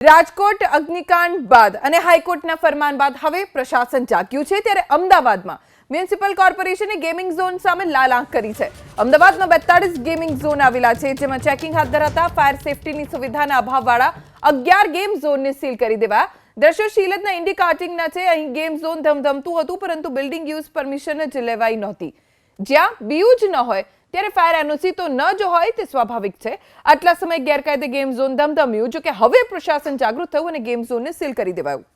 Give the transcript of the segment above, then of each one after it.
રાજકોટ અગ્નિકાંડ બાદ અને હાઈકોર્ટના ફરમાન બાદ હવે પ્રશાસન જાગ્યું છે ત્યારે અમદાવાદમાં મ્યુનિસિપલ કોર્પોરેશને ગેમિંગ ઝોન સામે લાલ આંખ કરી છે। અમદાવાદમાં 42 ગેમિંગ ઝોન આવેલા છે જેમાં ચેકિંગ હાથ ધરાતા ફાયર સેફટીની સુવિધાના અભાવવાળા 11 ગેમ ઝોનને સીલ કરી દેવાયા। દ્રશ્યો શીલતના ઇન્ડી કાર્ટિંગના છે। અહીં ગેમ ઝોન ધમધમતું હતું પરંતુ બિલ્ડિંગ યુઝ પરમિશન જ લેવાઈ નહોતી। જ્યાં બીયુ જ ન હોય ત્યારે ફાયર એનઓસી તો ન જ હોય તે સ્વાભાવિક છે। આટલા સમય ગેરકાયદે ગેમ ઝોન ધમધમ્યું જો કે હવે પ્રશાસન જાગૃત થયું અને ગેમ ઝોનને સીલ કરી દેવાયું।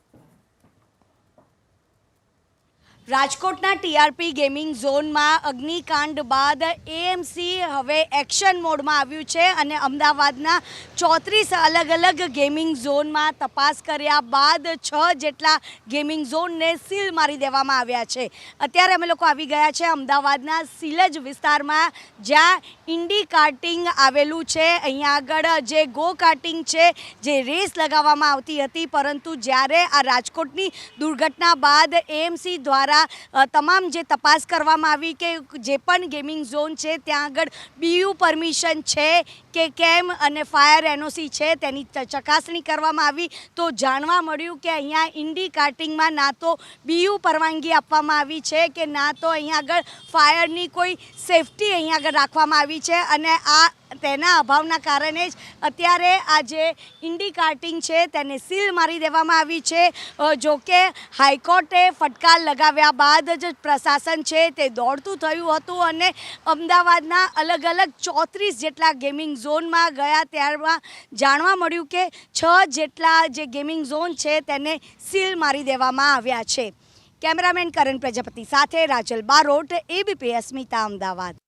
રાજકોટના ટીઆરપી ગેમિંગ ઝોનમાં અગ્નિકાંડ બાદ એએમસી હવે એક્શન મોડમાં આવ્યું છે અને અમદાવાદના 34 અલગ ગેમિંગ ઝોનમાં તપાસ કર્યા બાદ 6 જેટલા ગેમિંગ ઝોનને સીલ મારી દેવામાં આવ્યા છે। અત્યારે અમે લોકો આવી ગયા છે અમદાવાદના સિલજ વિસ્તારમાં જ્યાં ઇન્ડી કાર્ટિંગ આવેલું છે। અહીંયા આગળ જે ગો કાર્ટિંગ છે જે રેસ લગાવવામાં આવતી હતી પરંતુ જ્યારે આ રાજકોટની દુર્ઘટના બાદ એએમસી દ્વારા તમામ જે તપાસ કરવામાં આવી કે જે પણ ગેમિંગ ઝોન છે ત્યાં આગળ બીયુ પરમિશન છે કે કેમ અને ફાયર એનઓસી છે તેની ચકાસણી કરવામાં આવી તો જાણવા મળ્યું કે અહીંયા ઇન્ડી કાર્ટિંગમાં ના તો બીયુ પરવાનગી આપવામાં આવી છે કે ના તો અહીંયા આગળ ફાયરની કોઈ સેફટી અહીંયા આગળ રાખવામાં આવી છે અને તેના અભાવના કારણે જ અત્યારે આ જે ઇન્ડી કાર્ટિંગ છે તેને સીલ મારી દેવામાં આવી છે। જો કે હાઈકોર્ટે ફટકાર લગાવ્યા બાદ જ પ્રશાસન છે તે દોડતું થયું હતું અને અમદાવાદના અલગ 34 જેટલા ગેમિંગ ઝોનમાં ગયા ત્યારમાં જાણવા મળ્યું કે 6 જેટલા જે ગેમિંગ ઝોન છે તેને સીલ મારી દેવામાં આવ્યા છે। કેમેરામેન કરણ પ્રજાપતિ સાથે રાજલ બારોટ, એબીપી અસ્મિતા, અમદાવાદ।